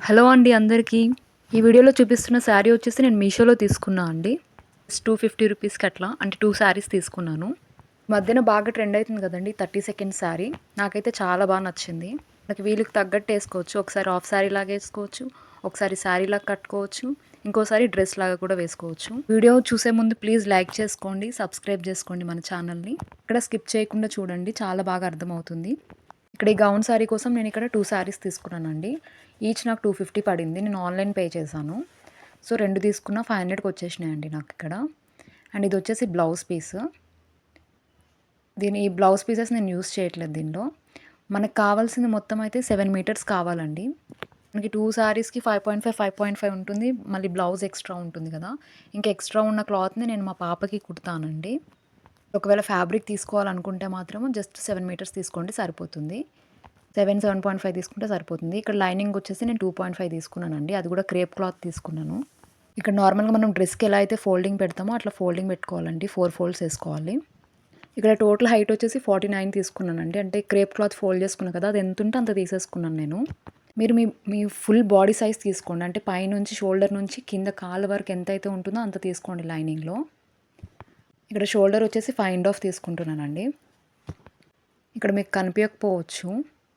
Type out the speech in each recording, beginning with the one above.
Hello అండి అందరికీ. ఈ వీడియోలో చూపిస్తున్న శారీ వచ్చేసి నేను మీషోలో తీసుకున్నా అండి. 250 రూపీస్‌కి అట్లా అంటే 2 శారీస్ తీసుకున్నాను. మధ్యన బాగా ట్రెండ్ అయితుంది కదండీ 30 సెకండ్స్ శారీ. నాకైతే చాలా బాగా నచ్చింది. మనకి వీలుకి తగ్గట్టు ఏసుకోవచ్చు. ఒకసారి హాఫ్ శారీ లాగా ఏసుకోవచ్చు. ఒకసారి శారీలాగా కట్టుకోవచ్చు. ఇంకోసారి డ్రెస్ లాగా కూడా వేసుకోవచ్చు. వీడియో చూసే ముందు ప్లీజ్ లైక్ చేసుకోండి, సబ్స్క్రైబ్ చేసుకోండి మన ఛానల్‌ని. ఇక్కడ స్కిప్ చేయకుండా చూడండి, చాలా బాగా అర్థమవుతుంది. ఇక్కడ ఈ గౌన్ శారీ కోసం నేను ఇక్కడ 2 శారీస్ తీసుకున్నానండి. ఈచ్ నాకు 250 పడింది. నేను ఆన్లైన్ పే చేశాను. సో 2 తీసుకున్న 500కి వచ్చేసినాయండి నాకు ఇక్కడ. అండ్ ఇది వచ్చేసి బ్లౌజ్ పీస్. ఈ బ్లౌజ్ పీసెస్ నేను యూస్ చేయట్లేదు దీనిలో. మనకు కావాల్సింది మొత్తం అయితే 7 మీటర్స్ కావాలండి. మనకి 2 శారీస్‌కి 5.5, 5.5 ఉంటుంది. మళ్ళీ బ్లౌజ్ ఎక్స్ట్రా ఉంటుంది కదా! ఇంకా ఎక్స్ట్రా ఉన్న క్లాత్‌ని నేను మా పాపకి కుడతానండి. ఒకవేళ ఫ్యాబ్రిక్ తీసుకోవాలనుకుంటే మాత్రం జస్ట్ 7 మీటర్స్ తీసుకోండి సరిపోతుంది. 7.5 తీసుకుంటే సరిపోతుంది. ఇక్కడ లైనింగ్ వచ్చేసి నేను 2.5 తీసుకున్నానండి. అది కూడా క్రేప్ క్లాత్ తీసుకున్నాను. ఇక్కడ నార్మల్‌గా మనం డ్రెస్‌కి ఎలా అయితే ఫోల్డింగ్ పెడతామో అట్లా ఫోల్డింగ్ పెట్టుకోవాలండి. 4 ఫోల్డ్స్ ఏసుకోవాలి. ఇక్కడ టోటల్ హైట్ వచ్చేసి 49 తీసుకున్నానండి. అంటే క్రేప్ క్లాత్ ఫోల్డ్ చేసుకున్నా కదా! అది ఎంతుంటే అంత తీసేసుకున్నాను నేను. మీరు మీ మీ ఫుల్ బాడీ సైజ్ తీసుకోండి. అంటే పైనుంచి షోల్డర్ నుంచి కింద కాళ్ళ వరకు ఎంతైతే ఉంటుందో అంత తీసుకోండి లైనింగ్‌లో. ఇక్కడ షోల్డర్ వచ్చేసి 5.5 తీసుకుంటున్నానండి. ఇక్కడ మీకు కనిపించకపోవచ్చు,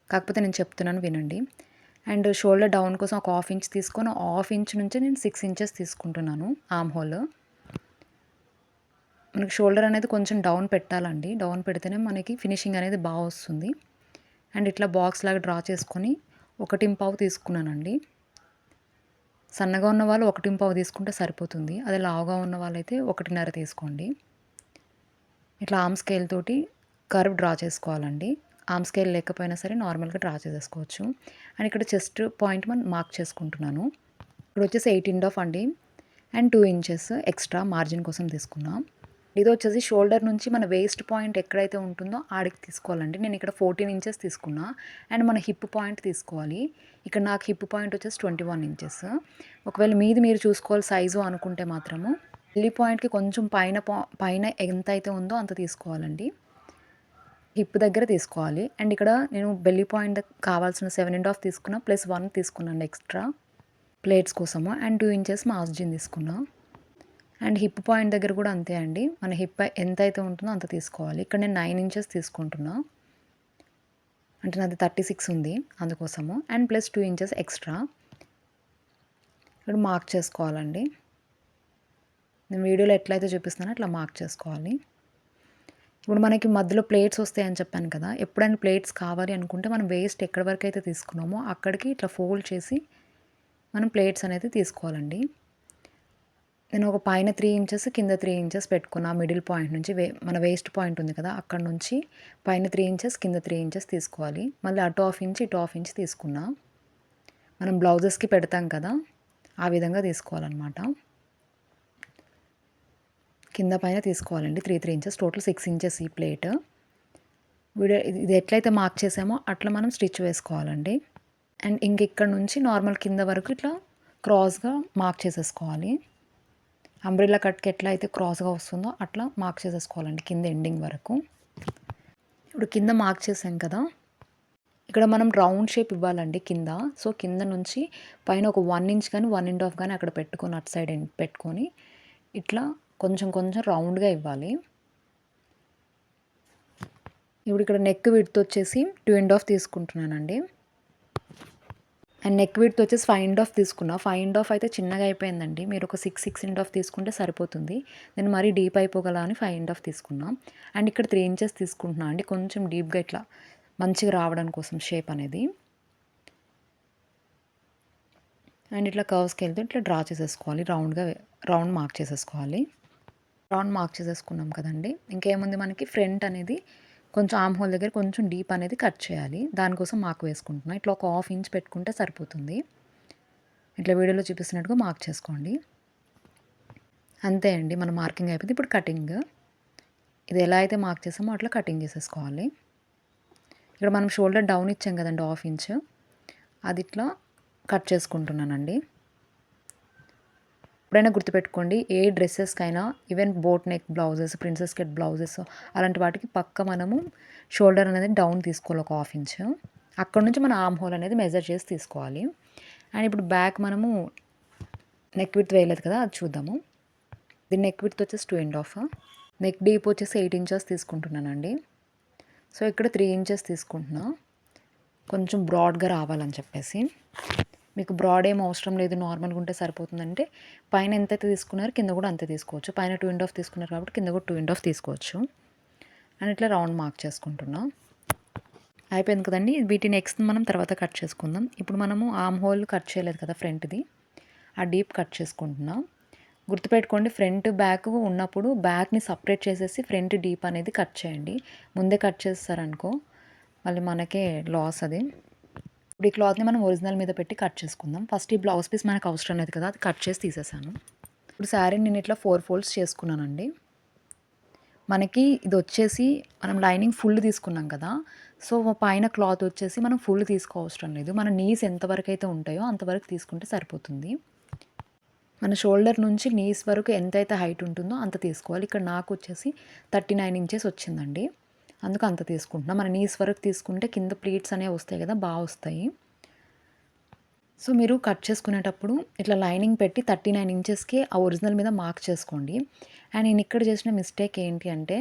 కాకపోతే నేను చెప్తున్నాను వినండి. అండ్ షోల్డర్ డౌన్ కోసం ఒక హాఫ్ ఇంచ్ తీసుకొని, హాఫ్ ఇంచ్ నుంచి నేను 6 ఇంచెస్ తీసుకుంటున్నాను ఆర్మ్ హోల్. మనకి షోల్డర్ అనేది కొంచెం డౌన్ పెట్టాలండి. డౌన్ పెడితేనే మనకి ఫినిషింగ్ అనేది బాగా వస్తుంది. అండ్ ఇట్లా బాక్స్ లాగా డ్రా చేసుకొని 1.5 తీసుకున్నానండి. సన్నగా ఉన్న వాళ్ళు 1.5 తీసుకుంటే సరిపోతుంది. అదే లావుగా ఉన్న వాళ్ళైతే 1.5 తీసుకోండి. ఇట్లా ఆర్మ్ స్కేల్ తోటి కర్వ్ డ్రా చేసుకోవాలండి. ఆర్మ్ స్కేల్ లేకపోయినా సరే నార్మల్‌గా డ్రా చేసేసుకోవచ్చు. అండ్ ఇక్కడ చెస్ట్ పాయింట్ మనం మార్క్ చేసుకుంటున్నాను. ఇప్పుడు వచ్చేసి 8.5 అండి. అండ్ 2 ఇంచెస్ ఎక్స్ట్రా మార్జిన్ కోసం తీసుకున్నా. ఇది వచ్చేసి షోల్డర్ నుంచి మన వేస్ట్ పాయింట్ ఎక్కడైతే ఉంటుందో ఆడికి తీసుకోవాలండి. నేను ఇక్కడ 14 ఇంచెస్ తీసుకున్నా. అండ్ మన హిప్ పాయింట్ తీసుకోవాలి. ఇక్కడ నాకు హిప్ పాయింట్ వచ్చేసి 21 ఇంచెస్. ఒకవేళ మీది మీరు చూసుకోవాలి సైజు అనుకుంటే మాత్రము బెల్లీ పాయింట్‌కి కొంచెం పైన ఎంతైతే ఉందో అంత తీసుకోవాలండి. హిప్ దగ్గర తీసుకోవాలి. అండ్ ఇక్కడ నేను బెల్లీ పాయింట్ కావాల్సిన 7.5 తీసుకున్నా. ప్లస్ 1 తీసుకున్నాను ఎక్స్ట్రా ప్లేట్స్ కోసము. అండ్ 2 ఇంచెస్ మార్జిన్ తీసుకున్నా. అండ్ హిప్ పాయింట్ దగ్గర కూడా అంతే అండి. మన హిప్ ఎంతైతే ఉంటుందో అంత తీసుకోవాలి. ఇక్కడ నేను 9 ఇంచెస్ తీసుకుంటున్నా. అంటే నాది 36 ఉంది అందుకోసము. అండ్ ప్లస్ 2 ఇంచెస్ ఎక్స్ట్రా ఇక్కడ మార్క్ చేసుకోవాలండి. నేను వీడియోలో ఎట్లయితే చూపిస్తున్నానో అట్లా మార్క్ చేసుకోవాలి. ఇప్పుడు మనకి మధ్యలో ప్లేట్స్ వస్తాయని చెప్పాను కదా! ఎప్పుడైనా ప్లేట్స్ కావాలి అనుకుంటే మనం వేస్ట్ ఎక్కడి వరకు అయితే తీసుకున్నామో అక్కడికి ఇట్లా ఫోల్డ్ చేసి మనం ప్లేట్స్ అనేది తీసుకోవాలండి. నేను ఒక పైన 3 ఇంచెస్ కింద 3 ఇంచెస్ పెట్టుకున్నా. మిడిల్ పాయింట్ నుంచి మన వేస్ట్ పాయింట్ ఉంది కదా! అక్కడ నుంచి పైన 3 ఇంచెస్ కింద 3 ఇంచెస్ తీసుకోవాలి. మళ్ళీ అటు హాఫ్ ఇంచ్ ఇటు హాఫ్ ఇంచ్ తీసుకున్నా. మనం బ్లౌజెస్‌కి పెడతాం కదా! ఆ విధంగా తీసుకోవాలన్నమాట. కింద పైన తీసుకోవాలండి 3 ఇంచెస్ టోటల్ 6 ఇంచెస్ ఈ ప్లేట్. ఇది ఎట్లయితే మార్క్ చేసామో అట్లా మనం స్టిచ్ వేసుకోవాలండి. అండ్ ఇక్కడ నుంచి నార్మల్ కింద వరకు ఇట్లా క్రాస్‌గా మార్క్ చేసేసుకోవాలి. అంబ్రెల్లా కట్‌కి ఎట్లా అయితే క్రాస్‌గా వస్తుందో అట్లా మార్క్ చేసేసుకోవాలండి కింద ఎండింగ్ వరకు. ఇప్పుడు కింద మార్క్ చేసాం కదా! ఇక్కడ మనం రౌండ్ షేప్ ఇవ్వాలండి కింద. సో కింద నుంచి పైన ఒక 1 ఇంచ్ కానీ 1.5 కానీ అక్కడ పెట్టుకొని అటు సైడ్ పెట్టుకొని ఇట్లా కొంచెం కొంచెం రౌండ్‌గా ఇవ్వాలి. ఇప్పుడు ఇక్కడ నెక్ విడ్త్ వచ్చేసి 2.5 తీసుకుంటున్నానండి. అండ్ నెక్ విడ్త్ వచ్చేసి 5.5 తీసుకున్నా. 5.5 అయితే చిన్నగా అయిపోయిందండి. మీరు ఒక 6.5 తీసుకుంటే సరిపోతుంది. నేను మరీ డీప్ అయిపోగల అని 5.5 తీసుకున్నా. అండ్ ఇక్కడ 3 ఇంచెస్ తీసుకుంటున్నా అండి. కొంచెం డీప్‌గా ఇట్లా మంచిగా రావడం కోసం షేప్ అనేది. అండ్ ఇట్లా కర్వ్ స్కేల్‌తో ఇట్లా డ్రా చేసేసుకోవాలి. రౌండ్ మార్క్ చేసేసుకోవాలి. రౌండ్ మార్క్ చేసేసుకున్నాం కదండీ! ఇంకేముంది మనకి ఫ్రంట్ అనేది కొంచెం ఆర్మ్ హోల్ దగ్గర కొంచెం డీప్ అనేది కట్ చేయాలి. దానికోసం మార్క్ వేసుకుంటున్నా. ఇట్లా ఒక హాఫ్ ఇంచ్ పెట్టుకుంటే సరిపోతుంది. ఇట్లా వీడియోలో చూపిస్తున్నట్టుగా మార్క్ చేసుకోండి. అంతే అండి, మన మార్కింగ్ అయిపోయింది. ఇప్పుడు కటింగ్. ఇది ఎలా అయితే మార్క్ చేసామో అట్లా కటింగ్ చేసేసుకోవాలి. ఇక్కడ మనం షోల్డర్ డౌన్ ఇచ్చాం కదండి హాఫ్ ఇంచ్, అది ఇట్లా కట్ చేసుకుంటున్నానండి. ఎప్పుడైనా గుర్తుపెట్టుకోండి, ఏ డ్రెస్సెస్కైనా even boat neck blouses, princess cut blouses అలాంటి వాటికి మనము షోల్డర్ అనేది డౌన్ తీసుకోవాలి ఒక హాఫ్ ఇంచ్. అక్కడ నుంచి మన ఆర్మ్ హోల్ అనేది మెజర్ చేసి తీసుకోవాలి. అండ్ ఇప్పుడు బ్యాక్ మనము నెక్ విడ్త్ వేయలేదు కదా, అది చూద్దాము. దీని నెక్ విడ్త్ వచ్చేసి 2.5. నెక్ డీప్ వచ్చేసి 8 ఇంచెస్ తీసుకుంటున్నానండి. సో ఇక్కడ 3 ఇంచెస్ తీసుకుంటున్నా, కొంచెం బ్రాడ్గా రావాలని చెప్పేసి. మీకు బ్రాడ్ ఏం అవసరం లేదు, నార్మల్గా ఉంటే సరిపోతుందంటే పైన ఎంతైతే తీసుకున్నారో కింద కూడా అంతే తీసుకోవచ్చు. పైన 2.5 తీసుకున్నారు కాబట్టి కింద కూడా 2.5 తీసుకోవచ్చు. అండ్ ఇట్లా రౌండ్ మార్క్ చేసుకుంటున్నా. అయిపోయింది కదండి. వీటి నెక్స్ట్ మనం తర్వాత కట్ చేసుకుందాం. ఇప్పుడు మనము ఆర్మ్ హోల్ కట్ చేయలేదు కదా ఫ్రంట్ది, ఆ డీప్ కట్ చేసుకుంటున్నా. గుర్తుపెట్టుకోండి, ఫ్రంట్ బ్యాక్ ఉన్నప్పుడు బ్యాక్ని సపరేట్ చేసేసి ఫ్రంట్ డీప్ అనేది కట్ చేయండి. ముందే కట్ చేస్తారనుకో మళ్ళీ మనకే లాస్ అది. ఇప్పుడు ఈ క్లాత్ని మనం ఒరిజినల్ మీద పెట్టి కట్ చేసుకుందాం. ఫస్ట్ ఈ బ్లౌజ్ పీస్ మనకు అవసరం లేదు కదా, అది కట్ చేసి తీసేసాను. ఇప్పుడు శారీని నేను ఇట్లా 4 ఫోల్డ్స్ చేసుకున్నానండి. మనకి ఇది వచ్చేసి మనం లైనింగ్ ఫుల్ తీసుకున్నాం కదా, సో పైన క్లాత్ వచ్చేసి మనం ఫుల్ తీసుకోవసరం లేదు. మన నీస్ ఎంతవరకు అయితే ఉంటాయో అంతవరకు తీసుకుంటే సరిపోతుంది. మన షోల్డర్ నుంచి నీస్ వరకు ఎంతైతే హైట్ ఉంటుందో అంత తీసుకోవాలి. ఇక్కడ నాకు వచ్చేసి 39 ఇంచెస్ వచ్చిందండి, అందుకు అంత తీసుకుంటున్నా. మన నీస్ వరకు తీసుకుంటే కింద ప్లీట్స్ అనేవి వస్తాయి కదా, బాగా వస్తాయి. సో మీరు కట్ చేసుకునేటప్పుడు ఇట్లా లైనింగ్ పెట్టి 39 ఇంచెస్కి ఆ ఒరిజినల్ మీద మార్క్ చేసుకోండి. అండ్ నేను ఇక్కడ చేసిన మిస్టేక్ ఏంటి అంటే,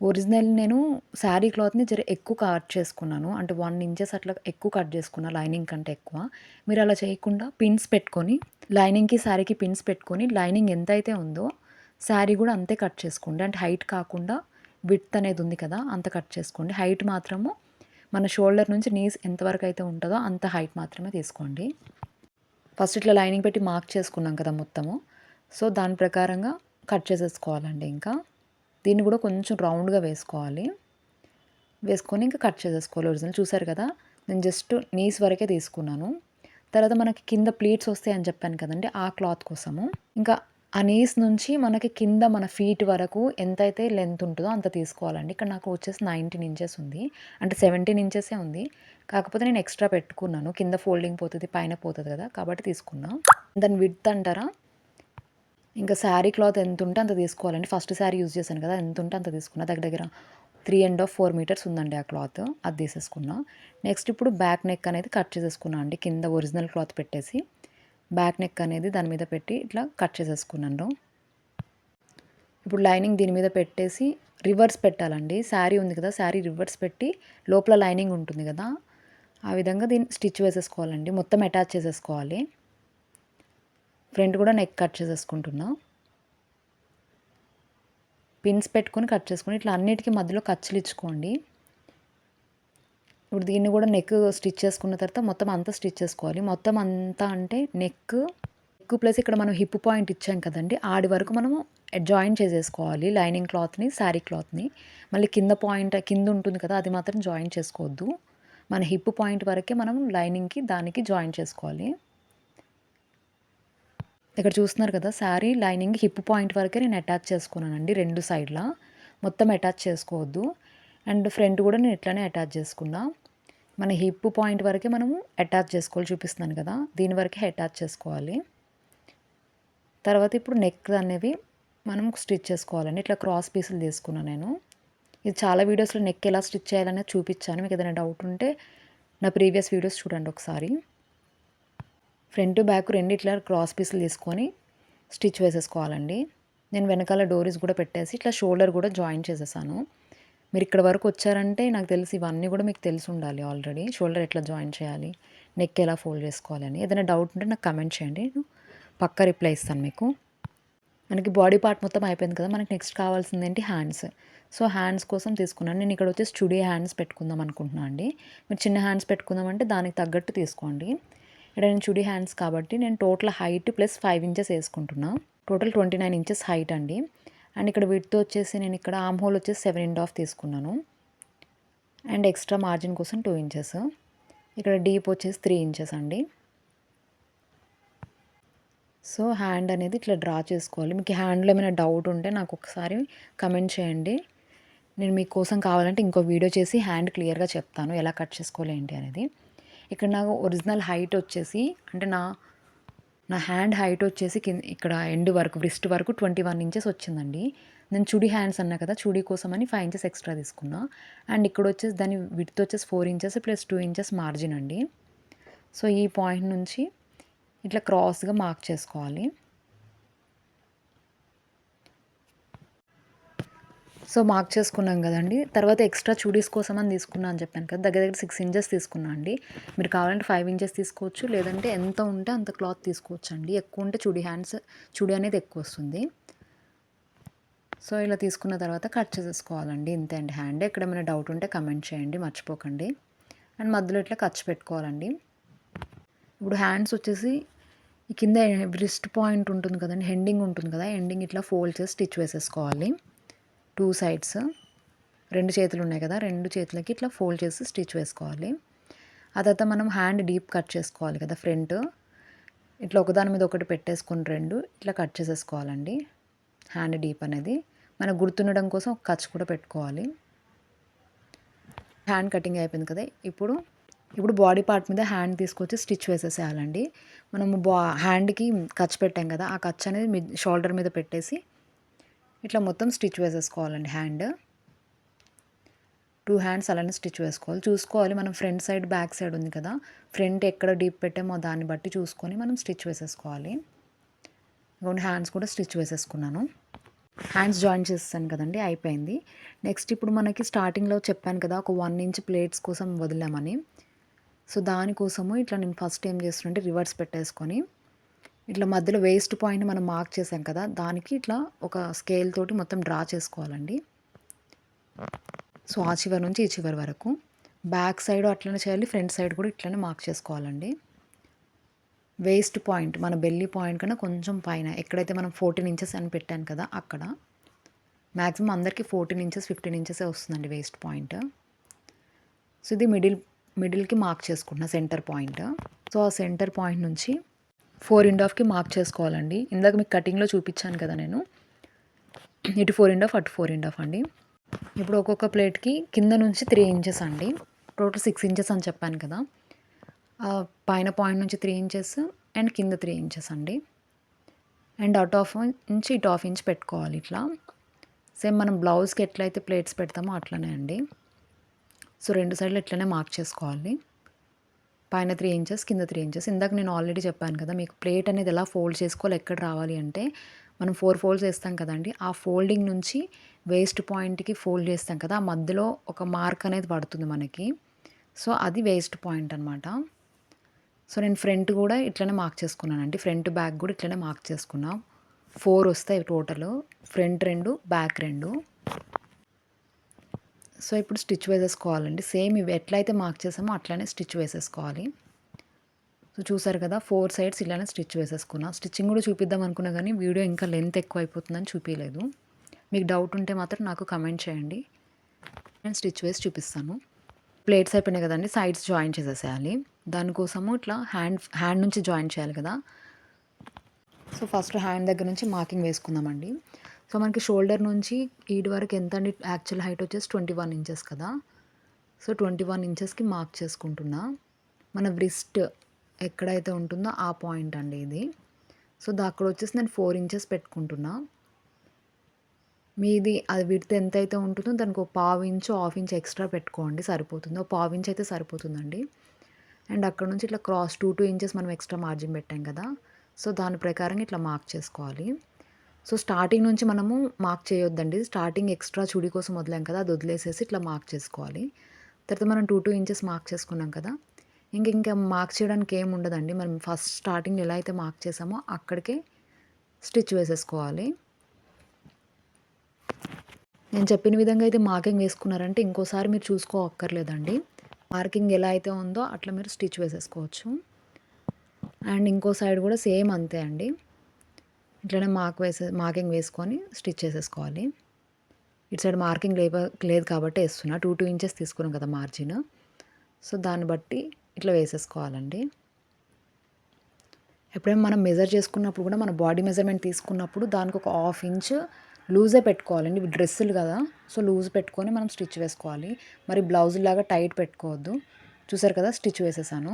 ఒరిజినల్ నేను శారీ క్లాత్ని జర ఎక్కువ కట్ చేసుకున్నాను, అంటే 1 ఇంచెస్ అట్లా ఎక్కువ కట్ చేసుకున్నా లైనింగ్ కంటే ఎక్కువ. మీరు అలా చేయకుండా పిన్స్ పెట్టుకొని, లైనింగ్కి శారీకి పిన్స్ పెట్టుకొని లైనింగ్ ఎంత అయితే ఉందో శారీ కూడా అంతే కట్ చేసుకోండి. అంటే హైట్ కాకుండా విడ్త్ అనేది ఉంది కదా, అంత కట్ చేసుకోండి. హైట్ మాత్రము మన షోల్డర్ నుంచి నీస్ ఎంతవరకు అయితే ఉంటుందో అంత హైట్ మాత్రమే తీసుకోండి. ఫస్ట్ ఇట్లా లైనింగ్ పెట్టి మార్క్ చేసుకున్నాం కదా మొత్తము, సో దాని ప్రకారంగా కట్ చేసేసుకోవాలండి. ఇంకా దీన్ని కూడా కొంచెం రౌండ్గా వేసుకోవాలి. వేసుకొని ఇంకా కట్ చేసేసుకోవాలి. ఒరిజినల్ చూసారు కదా, నేను జస్ట్ నీస్ వరకే తీసుకున్నాను. తర్వాత మనకి కింద ప్లీట్స్ వస్తాయని చెప్పాను కదండి, ఆ క్లాత్ కోసము ఇంకా ఆ నీస్ నుంచి మనకి కింద మన ఫీట్ వరకు ఎంతైతే లెంత్ ఉంటుందో అంత తీసుకోవాలండి. ఇక్కడ నాకు వచ్చేసి 19 ఇంచెస్ ఉంది, అంటే 17 ఇంచెసే ఉంది. కాకపోతే నేను ఎక్స్ట్రా పెట్టుకున్నాను, కింద ఫోల్డింగ్ పోతుంది పైన పోతుంది కదా కాబట్టి తీసుకున్నా. దాని విడ్త్ అంటారా, ఇంకా శారీ క్లాత్ ఎంత ఉంటే అంత తీసుకోవాలండి. ఫస్ట్ శారీ యూజ్ చేశాను కదా, ఎంత ఉంటే అంత తీసుకున్నా. దగ్గర 3.5-4 మీటర్స్ ఉందండి ఆ క్లాత్, అది తీసేసుకున్నా. నెక్స్ట్ ఇప్పుడు బ్యాక్ నెక్ అనేది కట్ చేసేసుకున్నా అండి. కింద ఒరిజినల్ క్లాత్ పెట్టేసి బ్యాక్ నెక్ అనేది దాని మీద పెట్టి ఇట్లా కట్ చేసేసుకున్నాను. ఇప్పుడు లైనింగ్ దీని మీద పెట్టేసి రివర్స్ పెట్టాలండి. శారీ ఉంది కదా, శారీ రివర్స్ పెట్టి లోపల లైనింగ్ ఉంటుంది కదా, ఆ విధంగా దీన్ని స్టిచ్ వేసేసుకోవాలండి. మొత్తం అటాచ్ చేసేసుకోవాలి. ఫ్రంట్ కూడా నెక్ కట్ చేసేసుకుంటున్నా. పిన్స్ పెట్టుకొని కట్ చేసుకొని ఇట్లా అన్నిటికీ మధ్యలో ఖర్చులు ఇచ్చుకోండి. ఇప్పుడు దీన్ని కూడా నెక్ స్టిచ్ చేసుకున్న తర్వాత మొత్తం అంతా స్టిచ్ చేసుకోవాలి. మొత్తం అంతా అంటే నెక్ ప్లస్ ఇక్కడ మనం హిప్ పాయింట్ ఇచ్చాం కదండి, ఆడి వరకు మనము జాయిన్ చేసేసుకోవాలి లైనింగ్ క్లాత్ని శారీ క్లాత్ని. మళ్ళీ కింద పాయింట్ కింద ఉంటుంది కదా, అది మాత్రం జాయిన్ చేసుకోవద్దు. మన హిప్ పాయింట్ వరకే మనం లైనింగ్కి దానికి జాయిన్ చేసుకోవాలి. ఇక్కడ చూస్తున్నారు కదా, శారీ లైనింగ్ హిప్ పాయింట్ వరకే నేను అటాచ్ చేసుకున్నానండి, 2 సైడ్లా. మొత్తం అటాచ్ చేసుకోవద్దు. అండ్ ఫ్రంట్ కూడా నేను ఇట్లానే అటాచ్ చేసుకున్నా. మన హిప్ పాయింట్ వరకే మనము అటాచ్ చేసుకోవాలి, చూపిస్తున్నాను కదా, దీని వరకే అటాచ్ చేసుకోవాలి. తర్వాత ఇప్పుడు నెక్ అనేవి మనం స్టిచ్ చేసుకోవాలండి. ఇట్లా క్రాస్ పీసులు తీసుకున్నాను నేను. ఇది చాలా వీడియోస్లో నెక్ ఎలా స్టిచ్ చేయాలనేది చూపించాను. మీకు ఏదైనా డౌట్ ఉంటే నా ప్రీవియస్ వీడియోస్ చూడండి ఒకసారి. ఫ్రంట్ బ్యాక్ రెండు ఇట్లా క్రాస్ పీసులు తీసుకొని స్టిచ్ వేసేసుకోవాలండి. నేను వెనకాల డోరీస్ కూడా పెట్టేసి ఇట్లా షోల్డర్ కూడా జాయిన్ చేసేసాను. మీరు ఇక్కడ వరకు వచ్చారంటే నాకు తెలిసి ఇవన్నీ కూడా మీకు తెలిసి ఉండాలి ఆల్రెడీ. షోల్డర్ ఎట్లా జాయిన్ చేయాలి, నెక్ ఎలా ఫోల్డ్ చేసుకోవాలని. ఏదైనా డౌట్ ఉంటే నాకు కమెంట్ చేయండి, నేను పక్కా రిప్లై ఇస్తాను మీకు. మనకి బాడీ పార్ట్ మొత్తం అయిపోయింది కదా, మనకి నెక్స్ట్ కావాల్సింది ఏంటి, హ్యాండ్స్. సో హ్యాండ్స్ కోసం తీసుకున్నాను నేను. ఇక్కడ వచ్చేసి చుడీ హ్యాండ్స్ పెట్టుకుందాం అనుకుంటున్నాను అండి. మీరు చిన్న హ్యాండ్స్ పెట్టుకుందామంటే దానికి తగ్గట్టు తీసుకోండి. ఇక్కడ నేను చుడీ హ్యాండ్స్ కాబట్టి నేను టోటల్ హైట్ ప్లస్ 5 ఇంచెస్ వేసుకుంటున్నా. టోటల్ 29 ఇంచెస్ హైట్ అండి. అండ్ ఇక్కడ విడ్త్ వచ్చేసి నేను ఇక్కడ ఆర్మ్ హోల్ వచ్చేసి 7.5 తీసుకున్నాను. అండ్ ఎక్స్ట్రా మార్జిన్ కోసం 2 ఇంచెస్. ఇక్కడ డీప్ వచ్చేసి 3 ఇంచెస్ అండి. సో హ్యాండ్ అనేది ఇట్లా డ్రా చేసుకోవాలి. మీకు హ్యాండ్లో ఏమైనా డౌట్ ఉంటే నాకు ఒకసారి కమెంట్ చేయండి. నేను మీకోసం కావాలంటే ఇంకో వీడియో చేసి హ్యాండ్ క్లియర్గా చెప్తాను ఎలా కట్ చేసుకోవాలి ఏంటి అనేది. ఇక్కడ నాకు ఒరిజినల్ హైట్ వచ్చేసి అంటే నా హ్యాండ్ హైట్ వచ్చేసి ఇక్కడ ఎండ్ వరకు రిస్ట్ వరకు 21 ఇంచెస్ వచ్చిందండి. నేను చుడీ హ్యాండ్స్ అన్నా కదా, చుడీ కోసం అని 5 ఇంచెస్ ఎక్స్ట్రా తీసుకున్నా. అండ్ ఇక్కడ వచ్చేసి దాని విడ్త్ వచ్చేసి 4 ఇంచెస్ ప్లస్ 2 ఇంచెస్ మార్జిన్ అండి. సో ఈ పాయింట్ నుంచి ఇట్లా క్రాస్గా మార్క్ చేసుకోవాలి. సో మార్క్ చేసుకున్నాం కదండి. తర్వాత ఎక్స్ట్రా చూడీస్ కోసం అని తీసుకున్నా అని చెప్పాను కదా, దగ్గర దగ్గర 6 ఇంచెస్ తీసుకున్నా అండి. మీరు కావాలంటే 5 ఇంచెస్ తీసుకోవచ్చు, లేదంటే ఎంత ఉంటే అంత క్లాత్ తీసుకోవచ్చు అండి. ఎక్కువ ఉంటే చూడీ అనేది ఎక్కువ వస్తుంది. సో ఇలా తీసుకున్న తర్వాత కట్ చేసేసుకోవాలండి. ఇంతే అండి హ్యాండ్. ఎక్కడ ఏమైనా డౌట్ ఉంటే కమెంట్ చేయండి, మర్చిపోకండి. అండ్ మధ్యలో ఇట్లా ఖర్చు పెట్టుకోవాలండి. ఇప్పుడు హ్యాండ్స్ వచ్చేసి ఈ కింద రిస్ట్ పాయింట్ ఉంటుంది కదండి, ఎండింగ్ ఉంటుంది కదా, ఎండింగ్ ఇట్లా ఫోల్డ్ చేసి స్టిచ్ వేసేసుకోవాలి. 2 సైడ్స్ 2 చేతులు ఉన్నాయి కదా, 2 చేతులకి ఇట్లా ఫోల్డ్ చేసి స్టిచ్ వేసుకోవాలి. ఆ తర్వాత మనం హ్యాండ్ డీప్ కట్ చేసుకోవాలి కదా, ఫ్రంట్ ఇట్లా ఒకదాని మీద ఒకటి పెట్టేసుకొని 2 ఇట్లా కట్ చేసేసుకోవాలండి. హ్యాండ్ డీప్ అనేది మనకు గుర్తుండడం కోసం ఒక ఖర్చు కూడా పెట్టుకోవాలి. హ్యాండ్ కటింగ్ అయిపోయింది కదా, ఇప్పుడు బాడీ పార్ట్ మీద హ్యాండ్ తీసుకొచ్చి స్టిచ్ వేసేసేయాలండి. మనము హ్యాండ్కి ఖర్చు పెట్టాం కదా, ఆ ఖర్చు అనేది షోల్డర్ మీద పెట్టేసి ఇట్లా మొత్తం స్టిచ్ వేసేసుకోవాలండి. హ్యాండ్ 2 హ్యాండ్స్ అలానే స్టిచ్ వేసుకోవాలి. చూసుకోవాలి మనం ఫ్రంట్ సైడ్ బ్యాక్ సైడ్ ఉంది కదా, ఫ్రంట్ ఎక్కడ డీప్ పెట్టామో దాన్ని బట్టి చూసుకొని మనం స్టిచ్ వేసేసుకోవాలి. ఇంకొన్ని హ్యాండ్స్ కూడా స్టిచ్ వేసేసుకున్నాను. హ్యాండ్స్ జాయిన్ చేస్తాను కదండి, అయిపోయింది. నెక్స్ట్ ఇప్పుడు మనకి స్టార్టింగ్లో చెప్పాను కదా, ఒక 1 ఇంచ్ ప్లేట్స్ కోసం వదిలామని. సో దానికోసము ఇట్లా నేను ఫస్ట్ ఏం చేస్తున్నానంటే రివర్స్ పెట్టేసుకొని ఇట్లా మధ్యలో వేస్ట్ పాయింట్ మనం మార్క్ చేసాం కదా, దానికి ఇట్లా ఒక స్కేల్ తోటి మొత్తం డ్రా చేసుకోవాలండి. సో ఆ చివరి నుంచి ఈ చివరి వరకు బ్యాక్ సైడ్ అట్లనే చేయాలి, ఫ్రంట్ సైడ్ కూడా ఇట్లనే మార్క్ చేసుకోవాలండి. వేస్ట్ పాయింట్ మన బెల్లీ పాయింట్ కన్నా కొంచెం పైన ఎక్కడైతే మనం 14 ఇంచెస్ అని పెట్టాను కదా, అక్కడ మ్యాక్సిమం అందరికీ 14 ఇంచెస్ 15 ఇంచెసే వస్తుందండి వేస్ట్ పాయింట్. సో ఇది మిడిల్కి మార్క్ చేసుకుంటున్నా సెంటర్ పాయింట్. సో ఆ సెంటర్ పాయింట్ నుంచి 4.5కి మార్క్ చేసుకోవాలండి. ఇందాక మీకు కటింగ్లో చూపించాను కదా నేను, ఇటు 4.5 అటు 4.5 అండి. ఇప్పుడు ఒక్కొక్క ప్లేట్కి కింద నుంచి 3 ఇంచెస్ అండి, టోటల్ 6 ఇంచెస్ అని చెప్పాను కదా, పైన పాయింట్ నుంచి 3 ఇంచెస్ అండ్ కింద 3 ఇంచెస్ అండి. అండ్ అవుట్ ఆఫ్ ఇంచ్ ఇటు హాఫ్ ఇంచ్ పెట్టుకోవాలి. ఇట్లా సేమ్ మనం బ్లౌజ్కి ఎట్లయితే ప్లేట్స్ పెడతామో అట్లనే అండి. సో 2 సైడ్లు ఇట్లనే మార్క్ చేసుకోవాలి. పైన 3 ఇంచెస్ కింద 3 ఇంచెస్. ఇందాక నేను ఆల్రెడీ చెప్పాను కదా, మీకు ప్లేట్ అనేది ఎలా ఫోల్డ్ చేసుకోవాలి, ఎక్కడ రావాలి అంటే మనం 4 ఫోల్డ్స్ వేస్తాం కదండి, ఆ ఫోల్డింగ్ నుంచి వేస్ట్ పాయింట్కి ఫోల్డ్ చేస్తాం కదా, ఆ మధ్యలో ఒక మార్క్ అనేది పడుతుంది మనకి. సో అది వేస్ట్ పాయింట్ అనమాట. సో నేను ఫ్రంట్ కూడా ఇట్లనే మార్క్ చేసుకున్నానండి, ఫ్రంట్ బ్యాక్ కూడా ఇట్లనే మార్క్ చేసుకున్నా. 4 వస్తాయి టోటల్, ఫ్రంట్ 2 బ్యాక్ 2. సో ఇప్పుడు స్టిచ్ వేసేసుకోవాలండి. సేమ్ ఇవి ఎట్లయితే మార్క్ చేసామో అట్లనే స్టిచ్ వేసేసుకోవాలి. సో చూసారు కదా, 4 సైడ్స్ ఇలానే స్టిచ్ వేసేసుకున్నా. స్టిచ్చింగ్ కూడా చూపిద్దాం అనుకున్నా కానీ వీడియో ఇంకా లెంత్ ఎక్కువ అయిపోతుందని చూపించలేదు. మీకు డౌట్ ఉంటే మాత్రం నాకు కమెంట్ చేయండి, నేను స్టిచ్ వేసి చూపిస్తాను. ప్లేట్స్ అయిపోయినాయి కదండి, సైడ్స్ జాయిన్ చేసేసేయాలి. దానికోసము ఇట్లా హ్యాండ్ నుంచి జాయిన్ చేయాలి కదా. సో ఫస్ట్ హ్యాండ్ దగ్గర నుంచి మార్కింగ్ వేసుకుందామండి. సో మనకి షోల్డర్ నుంచి ఈడ్ వరకు ఎంత అండి, యాక్చువల్ హైట్ వచ్చేసి 21 ఇంచెస్ కదా. సో 21 ఇంచెస్కి మార్క్ చేసుకుంటున్నా. మన వ్రిస్ట్ ఎక్కడైతే ఉంటుందో ఆ పాయింట్ అండి ఇది. సో అక్కడ వచ్చేసి నేను 4 ఇంచెస్ పెట్టుకుంటున్నా. మీది అది విడ్త్ ఎంత అయితే ఉంటుందో దానికి ఒక 1/2 ఇంచు హాఫ్ ఇంచ్ ఎక్స్ట్రా పెట్టుకోండి, సరిపోతుంది. ఒక 1/2 ఇంచ్ అయితే సరిపోతుందండి. అండ్ అక్కడ నుంచి ఇట్లా క్రాస్ 2 ఇంచెస్ మనం ఎక్స్ట్రా మార్జిన్ పెట్టాం కదా, సో దాని ప్రకారం ఇట్లా మార్క్ చేసుకోవాలి. సో స్టార్టింగ్ నుంచి మనము మార్క్ చేయొద్దండి, స్టార్టింగ్ ఎక్స్ట్రా చుడి కోసం వదిలాం కదా, అది వదిలేసేసి ఇట్లా మార్క్ చేసుకోవాలి. తర్వాత మనం 2 ఇంచెస్ మార్క్ చేసుకున్నాం కదా, ఇంకా మార్క్ చేయడానికి ఏమి ఉండదండి. మనం ఫస్ట్ స్టార్టింగ్ ఎలా అయితే మార్క్ చేసామో అక్కడికే స్టిచ్ వేసేసుకోవాలి. నేను చెప్పిన విధంగా అయితే మార్కింగ్ వేసుకున్నారంటే ఇంకోసారి మీరు చూసుకోక్కర్లేదండి. మార్కింగ్ ఎలా అయితే ఉందో అట్లా మీరు స్టిచ్ వేసేసుకోవచ్చు. అండ్ ఇంకో సైడ్ కూడా సేమ్ అంతే అండి, ఇట్లనే మార్కింగ్ వేసుకొని స్టిచ్ చేసేసుకోవాలి. ఇటు సైడ్ మార్కింగ్ లేదు కాబట్టి వేస్తున్నా. 2 ఇంచెస్ తీసుకున్నాం కదా మార్జిన్, సో దాన్ని బట్టి ఇట్లా వేసేసుకోవాలండి. ఎప్పుడైనా మనం మెజర్ చేసుకున్నప్పుడు కూడా మన బాడీ మెజర్మెంట్ తీసుకున్నప్పుడు దానికి ఒక హాఫ్ ఇంచ్ లూజే పెట్టుకోవాలండి. ఇవి డ్రెస్సులు కదా, సో లూజ్ పెట్టుకొని మనం స్టిచ్ వేసుకోవాలి. మరి బ్లౌజ్ లాగా టైట్ పెట్టుకోవద్దు. చూసారు కదా, స్టిచ్ వేసేసాను.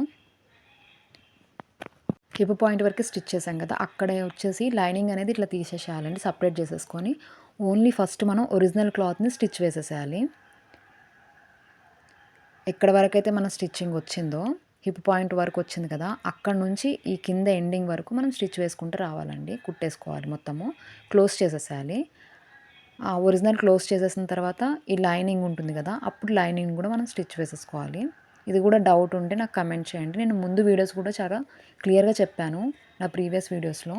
హిప్ పాయింట్ వరకు స్టిచ్ చేసాం కదా, అక్కడే వచ్చేసి లైనింగ్ అనేది ఇట్లా తీసేసేయాలండి, సపరేట్ చేసేసుకొని ఓన్లీ ఫస్ట్ మనం ఒరిజినల్ క్లాత్ని స్టిచ్ వేసేసేయాలి. ఎక్కడ వరకు అయితే మన స్టిచ్చింగ్ వచ్చిందో హిప్ పాయింట్ వరకు వచ్చింది కదా, అక్కడ నుంచి ఈ కింద ఎండింగ్ వరకు మనం స్టిచ్ వేసుకుంటూ రావాలండి. కుట్టేసుకోవాలి మొత్తము, క్లోజ్ చేసేసేయాలి. ఒరిజినల్ క్లోజ్ చేసేసిన తర్వాత ఈ లైనింగ్ ఉంటుంది కదా, అప్పుడు లైనింగ్ కూడా మనం స్టిచ్ వేసేసుకోవాలి. ఇది కూడా డౌట్ ఉంటే నాకు కమెంట్ చేయండి. నేను ముందు వీడియోస్ కూడా చాలా క్లియర్గా చెప్పాను నా ప్రీవియస్ వీడియోస్లో.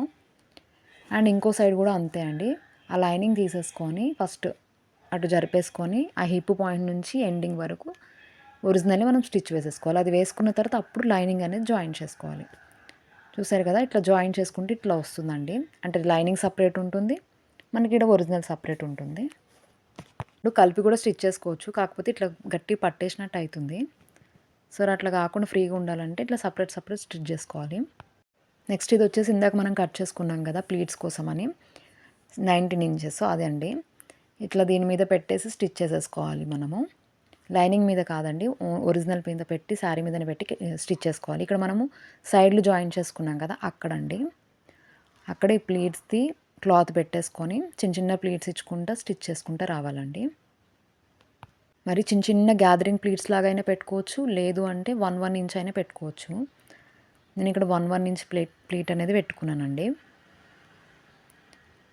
అండ్ ఇంకో సైడ్ కూడా అంతే అండి. ఆ లైనింగ్ తీసేసుకొని ఫస్ట్ అటు జరిపేసుకొని ఆ హిప్ పాయింట్ నుంచి ఎండింగ్ వరకు ఒరిజినల్లీ మనం స్టిచ్ వేసేసుకోవాలి. అది వేసుకున్న తర్వాత అప్పుడు లైనింగ్ అనేది జాయిన్ చేసుకోవాలి. చూసారు కదా, ఇట్లా జాయిన్ చేసుకుంటే ఇట్లా వస్తుందండి. అంటే లైనింగ్ సపరేట్ ఉంటుంది, మనకి ఇక్కడ ఒరిజినల్ సపరేట్ ఉంటుంది. ఇప్పుడు కలిపి కూడా స్టిచ్ చేసుకోవచ్చు, కాకపోతే ఇట్లా గట్టి పట్టేసినట్టు అవుతుంది. సో అట్లా కాకుండా ఫ్రీగా ఉండాలంటే ఇట్లా సపరేట్ స్టిచ్ చేసుకోవాలి. నెక్స్ట్ ఇది వచ్చేసి ఇందాక మనం కట్ చేసుకున్నాం కదా ప్లీట్స్ కోసమని 19 ఇంచెస్, అదే అండి. ఇట్లా దీని మీద పెట్టేసి స్టిచ్ చేసేసుకోవాలి మనము. లైనింగ్ మీద కాదండి, ఒరిజినల్ మీద పెట్టి శారీ మీదనే పెట్టి స్టిచ్ చేసుకోవాలి. ఇక్కడ మనము సైడ్లు జాయిన్ చేసుకున్నాం కదా అక్కడండి, అక్కడే ప్లీట్స్ది క్లాత్ పెట్టేసుకొని చిన్న చిన్న ప్లీట్స్ ఇచ్చుకుంటూ స్టిచ్ చేసుకుంటూ రావాలండి. మరి చిన్న చిన్న గ్యాదరింగ్ ప్లీట్స్ లాగా అయినా పెట్టుకోవచ్చు, లేదు అంటే 1 ఇంచ్ అయినా పెట్టుకోవచ్చు. నేను ఇక్కడ 1 ఇంచ్ ప్లీట్ అనేది పెట్టుకున్నానండి.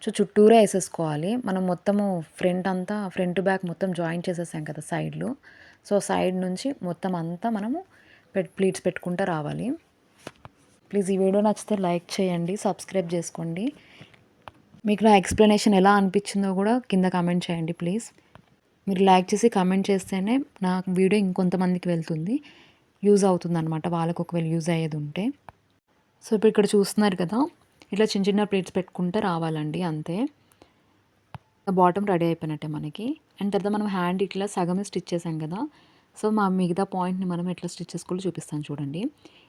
సో చుట్టూరే వేసేసుకోవాలి. మనం మొత్తము ఫ్రంట్ బ్యాక్ మొత్తం జాయిన్ చేసేసాం కదా సైడ్లు. సో సైడ్ నుంచి మొత్తం అంతా మనము ప్లీట్స్ పెట్టుకుంటూ రావాలి. ప్లీజ్ ఈ వీడియో నచ్చితే లైక్ చేయండి, సబ్స్క్రైబ్ చేసుకోండి. మీకు నా ఎక్స్ప్లెనేషన్ ఎలా అనిపించిందో కూడా కింద కామెంట్ చేయండి ప్లీజ్. మీరు లైక్ చేసి కామెంట్ చేస్తేనే నా వీడియో ఇంకొంతమందికి వెళ్తుంది, యూజ్ అవుతుంది అనమాట, వాళ్ళకు ఒకవేళ యూజ్ అయ్యేది ఉంటే. సో ఇప్పుడు ఇక్కడ చూస్తున్నారు కదా, ఇట్లా చిన్న చిన్న ప్లేట్స్ పెట్టుకుంటే రావాలండి, అంతే. బాటమ్ రెడీ అయిపోయినట్టే మనకి. అండ్ తర్వాత మనం హ్యాండ్ ఇట్లా సగమే స్టిచ్ చేసాం కదా, సో మా మిగతా పాయింట్ని మనం ఎట్లా స్టిచ్ చేసుకోవాలో చూపిస్తాను చూడండి.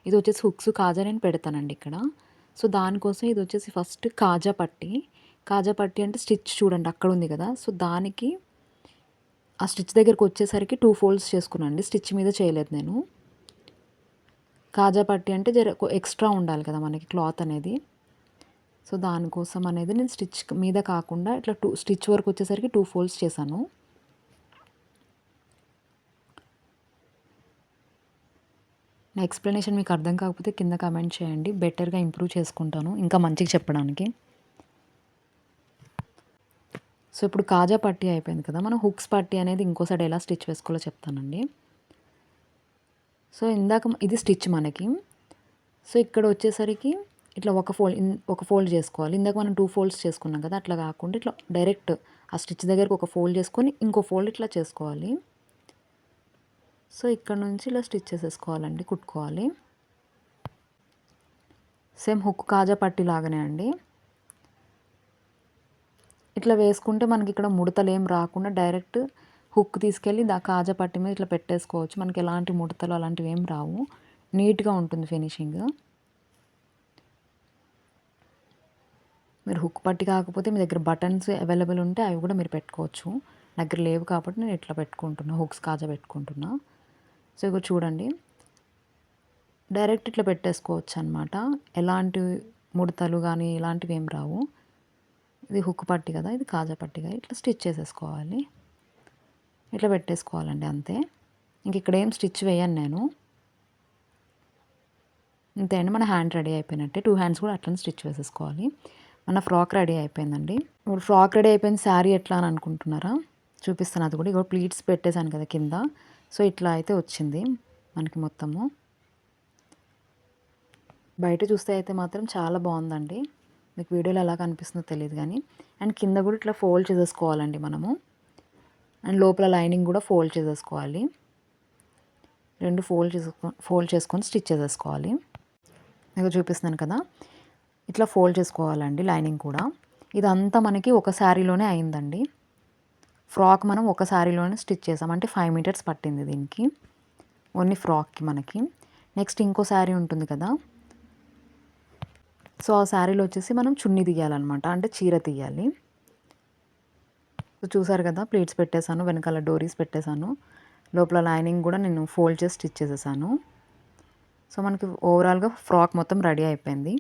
ఇది వచ్చేసి హుక్స్ కాజా నేను పెడతానండి ఇక్కడ. సో దానికోసం ఇది వచ్చేసి ఫస్ట్ కాజా పట్టి అంటే స్టిచ్ చూడండి అక్కడ ఉంది కదా, సో దానికి ఆ స్టిచ్ దగ్గరకు వచ్చేసరికి 2 ఫోల్డ్స్ చేసుకున్నాను. స్టిచ్ మీద చేయలేదు నేను. కాజా పట్టి అంటే జర ఎక్స్ట్రా ఉండాలి కదా మనకి క్లాత్ అనేది, సో దానికోసం అనేది నేను స్టిచ్ మీద కాకుండా ఇట్లా స్టిచ్ వరకు వచ్చేసరికి 2 ఫోల్డ్స్ చేశాను. నా ఎక్స్ప్లెనేషన్ మీకు అర్థం కాకపోతే కింద కామెంట్ చేయండి, బెటర్గా ఇంప్రూవ్ చేసుకుంటాను ఇంకా మంచిగా చెప్పడానికి. సో ఇప్పుడు కాజా పట్టి అయిపోయింది కదా, మనం హుక్స్ పట్టి అనేది ఇంకో సైడ్ ఎలా స్టిచ్ వేసుకోవాలో చెప్తానండి. సో ఇందాక ఇది స్టిచ్ మనకి. సో ఇక్కడ వచ్చేసరికి ఇట్లా ఒక ఫోల్డ్ చేసుకోవాలి. ఇందాక మనం 2 ఫోల్డ్స్ చేసుకున్నాం కదా, అట్లా కాకుండా ఇట్లా డైరెక్ట్ ఆ స్టిచ్ దగ్గరకు ఒక ఫోల్డ్ చేసుకొని ఇంకో ఫోల్డ్ ఇట్లా చేసుకోవాలి. సో ఇక్కడ నుంచి ఇలా స్టిచ్ చేసేసుకోవాలండి, కుట్టుకోవాలి. సేమ్ హుక్ కాజా పట్టి లాగానే అండి. ఇట్లా వేసుకుంటే మనకి ఇక్కడ ముడతలు ఏం రాకుండా డైరెక్ట్ హుక్ తీసుకెళ్ళి కాజా పట్టి మీద ఇట్లా పెట్టేసుకోవచ్చు. మనకి ఎలాంటి ముడతలు అలాంటివి ఏం రావు, నీట్గా ఉంటుంది ఫినిషింగ్. మీరు హుక్ పట్టి కాకపోతే మీ దగ్గర బటన్స్ అవైలబుల్ ఉంటే అవి కూడా మీరు పెట్టుకోవచ్చు. దగ్గర లేవు కాబట్టి నేను ఇట్లా పెట్టుకుంటున్నా, హుక్స్ కాజా పెట్టుకుంటున్నా. సో ఇక చూడండి, డైరెక్ట్ ఇట్లా పెట్టేసుకోవచ్చు అనమాట, ఎలాంటి ముడతలు కానీ ఇలాంటివి ఏం రావు. ఇది హుక్ పట్టి కదా, ఇది కాజా పట్టిగా ఇట్లా స్టిచ్ చేసేసుకోవాలి. ఇట్లా పెట్టేసుకోవాలండి అంతే. ఇంక ఇక్కడ ఏం స్టిచ్ వేయను నేను, అంతే అండి. మన హ్యాండ్ రెడీ అయిపోయినట్టే. 2 హ్యాండ్స్ కూడా అట్లనే స్టిచ్ వేసేసుకోవాలి. మన ఫ్రాక్ రెడీ అయిపోయిందండి. ఇప్పుడు ఫ్రాక్ రెడీ అయిపోయింది, శారీ ఎట్లా అని అనుకుంటున్నారా, చూపిస్తాను అది కూడా. ఇక ప్లీట్స్ పెట్టేశాను కదా కింద, సో ఇట్లా అయితే వచ్చింది మనకి మొత్తము. బయట చూస్తే అయితే మాత్రం చాలా బాగుందండి, మీకు వీడియోలో ఎలా కనిపిస్తుందో తెలియదు కానీ. అండ్ కింద కూడా ఇట్లా ఫోల్డ్ చేసేసుకోవాలండి మనము. అండ్ లోపల లైనింగ్ కూడా ఫోల్డ్ చేసేసుకోవాలి. 2 ఫోల్డ్ చేసుకొని స్టిచ్ చేసేసుకోవాలి. మీకు చూపిస్తున్నాను కదా, ఇట్లా ఫోల్డ్ చేసుకోవాలండి లైనింగ్ కూడా. ఇదంతా మనకి ఒక శారీలోనే అయిందండి. ఫ్రాక్ మనం ఒక శారీలోనే స్టిచ్ చేసాం, అంటే 5 మీటర్స్ పట్టింది దీనికి, ఓన్లీ ఫ్రాక్కి మనకి. నెక్స్ట్ ఇంకో శారీ ఉంటుంది కదా, సో ఆ శారీలో వచ్చేసి మనం చున్నీ తీయాలన్నమాట, అంటే చీర తీయాలి. సో చూసారు కదా, ప్లేట్స్ పెట్టేశాను, వెనకాల డోరీస్ పెట్టేశాను, లోపల లైనింగ్ కూడా నేను ఫోల్డ్ చేసి స్టిచ్ చేసేసాను. సో మనకి ఓవరాల్గా ఫ్రాక్ మొత్తం రెడీ అయిపోయింది.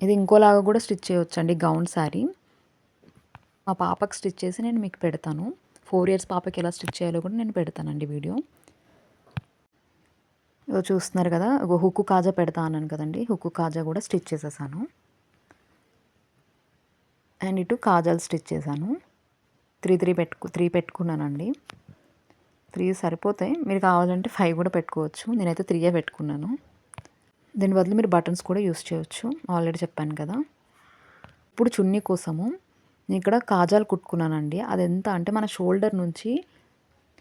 ఇది ఇంకోలాగా కూడా స్టిచ్ చేయొచ్చండి, గౌన్ శారీ. మా పాపకి స్టిచ్ చేసి నేను మీకు పెడతాను, 4 ఇయర్స్ పాపకి ఎలా స్టిచ్ చేయాలో కూడా నేను పెడతానండి వీడియో. ఇగో చూస్తున్నారు కదా, ఇగో హుక్కు కాజా పెడతా అన్నాను కదండి, హుక్కు కాజా కూడా స్టిచ్ చేసేసాను. అండ్ ఇటు కాజాలు స్టిచ్ చేశాను. 3 పెట్టుకున్నానండి. 3 సరిపోతాయి, మీరు కావాలంటే 5 కూడా పెట్టుకోవచ్చు. నేనైతే 3 పెట్టుకున్నాను. దీని బదులు మీరు బటన్స్ కూడా యూస్ చేయొచ్చు, ఆల్రెడీ చెప్పాను కదా. ఇప్పుడు చున్నీ కోసము నేను ఇక్కడ కాజాలు కుట్టుకున్నానండి. అది ఎంత అంటే మన షోల్డర్ నుంచి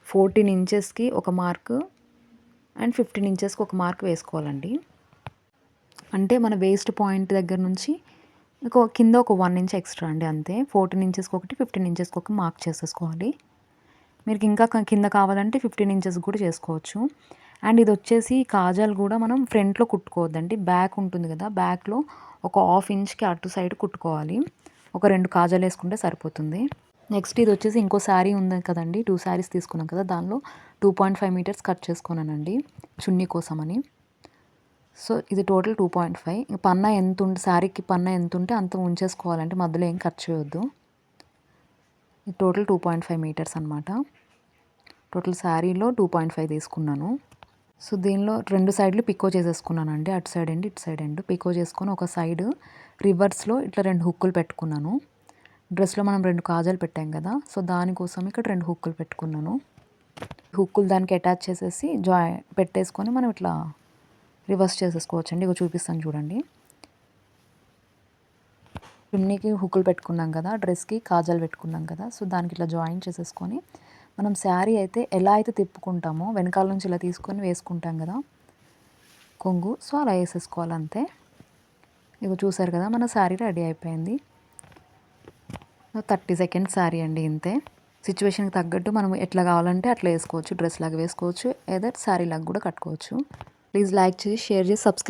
14 ఇంచెస్కి ఒక మార్క్ అండ్ 15 ఇంచెస్కి ఒక మార్క్ వేసుకోవాలండి. అంటే మన వేస్ట్ పాయింట్ దగ్గర నుంచి కింద ఒక 1 ఇంచ్ ఎక్స్ట్రా అండి, అంతే. 14 ఇంచెస్కి ఒకటి, 15 ఇంచెస్కి ఒక మార్క్ చేసేసుకోవాలి. మీకు ఇంకా కింద కావాలంటే 15 ఇంచెస్ కూడా చేసుకోవచ్చు. అండ్ ఇది వచ్చేసి కాజాలు కూడా మనం ఫ్రంట్లో కుట్టుకోవద్దండి, బ్యాక్ ఉంటుంది కదా, బ్యాక్లో ఒక 1/2 ఇంచ్కి అటు సైడ్ కుట్టుకోవాలి. ఒక 2 కాజాలు వేసుకుంటే సరిపోతుంది. నెక్స్ట్ ఇది వచ్చేసి ఇంకో శారీ ఉంది కదండి, 2 శారీస్ తీసుకున్నాం కదా, దానిలో 2.5 మీటర్స్ కట్ చేసుకున్నానండి చున్నీ కోసమని. సో ఇది టోటల్ 2.5. పన్నా ఎంత ఉంటే, శారీకి పన్నా ఎంత ఉంటే అంత ఉంచేసుకోవాలంటే మధ్యలో ఏం కట్ చేయొద్దు. ఇది టోటల్ 2.5 మీటర్స్ అనమాట. టోటల్ శారీలో 2.5 తీసుకున్నాను. సో దీనిలో 2 సైడ్లు పికో చేసేసుకున్నానండి, అటు సైడ్ ఎండ్ ఇటు సైడ్ ఎండ్ పికో చేసుకొని ఒక సైడ్ రివర్స్లో ఇట్లా 2 హుక్కులు పెట్టుకున్నాను. డ్రెస్లో మనం 2 కాజాలు పెట్టాం కదా, సో దానికోసం ఇక్కడ 2 హుక్కులు పెట్టుకున్నాను. హుక్కులు దానికి అటాచ్ చేసేసి పెట్టేసుకొని మనం ఇట్లా రివర్స్ చేసేసుకోవచ్చండి. ఇక చూపిస్తాను చూడండి. చున్నీకి హుక్కులు పెట్టుకున్నాం కదా, డ్రెస్కి కాజాలు పెట్టుకున్నాం కదా, సో దానికి ఇట్లా జాయిన్ చేసేసుకొని మనం శారీ అయితే ఎలా అయితే తిప్పుకుంటామో వెనకాల నుంచి ఇలా తీసుకొని వేసుకుంటాం కదా కొంగు, సో అలా వేసేసుకోవాలి అంతే. ఇక చూసారు కదా, మన శారీ రెడీ అయిపోయింది. 30 సెకండ్స్ శారీ అండి, ఇంతే. సిచ్యువేషన్కి తగ్గట్టు మనం ఎట్లా కావాలంటే అట్లా వేసుకోవచ్చు, డ్రెస్ లాగా వేసుకోవచ్చు, ఏదో శారీ లాగా కూడా కట్టుకోవచ్చు. ప్లీజ్ లైక్ చేసి, షేర్ చేసి, సబ్స్క్రైబ్